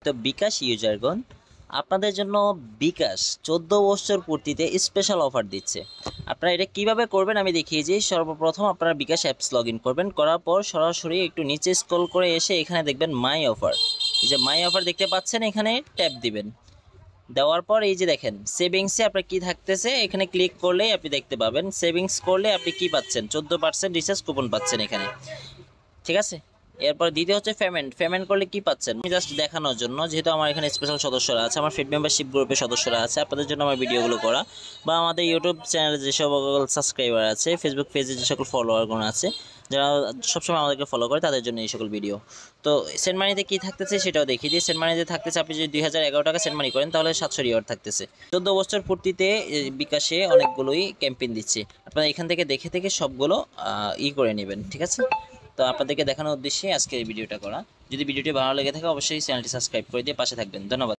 তো বিকাশ ইউজারগণ আপনাদের জন্য বিকাশ 14 বছর পূর্তিতে স্পেশাল অফার দিচ্ছে। আপনারা এটা কিভাবে করবেন আমি দেখিয়েছি। সর্বপ্রথম আপনারা বিকাশ অ্যাপস লগ ইন করবেন, করার পর সরাসরি একটু নিচে স্ক্রল করে এসে এখানে দেখবেন মাই অফার। এই যে মাই অফার দেখতে পাচ্ছেন, এখানে ট্যাপ দিবেন। দেওয়ার পর এই যে দেখেন সেভিংসে আপনার কি থাকতেছে, এখানে ক্লিক করলেই আপনি দেখতে পাবেন। সেভিংস করলে আপনি কি পাচ্ছেন, 14% রিচার্জ কুপন পাচ্ছেন এখানে, ঠিক আছে। এরপর দ্বিতীয় হচ্ছে পেমেন্ট করলে কি পাচ্ছেন, আমি জাস্ট দেখানোর জন্য, যেহেতু আমার এখানে স্পেশাল সদস্যরা আছে, আমার ফিড মেম্বারশিপ গ্রুপের সদস্যরা আছে, আপনাদের জন্য আমার ভিডিওগুলো করা, বা আমাদের ইউটিউব চ্যানেলে যে সকল সাবস্ক্রাইবার আছে, ফেসবুক পেজে যে সকল ফলোয়ারগুলো আছে, যারা সবসময় আমাদেরকে ফলো করে, তাদের জন্য এই সকল ভিডিও। তো সেন্ড মানিতে কী থাকতেছে সেটাও দেখিয়ে দিই। সেন্ড মানিতে থাকতেছে, আপনি যদি 2011 টাকা সেন্ড মানি করেন তাহলে 700 রিওয়ার্ড থাকতেছে। 14 বছর পূর্তিতে বিকাশে অনেকগুলোই ক্যাম্পেইন দিচ্ছে, আপনারা এখান থেকে দেখে দেখে সবগুলো করে নেবেন, ঠিক আছে। তো আপনাদেরকে দেখানোর উদ্দেশ্যে আজকে এই ভিডিওটা করা। যদি ভিডিওটি ভালো লেগে থাকে অবশ্যই চ্যানেলটি সাবস্ক্রাইব করে দিয়ে পাশে থাকবেন। ধন্যবাদ।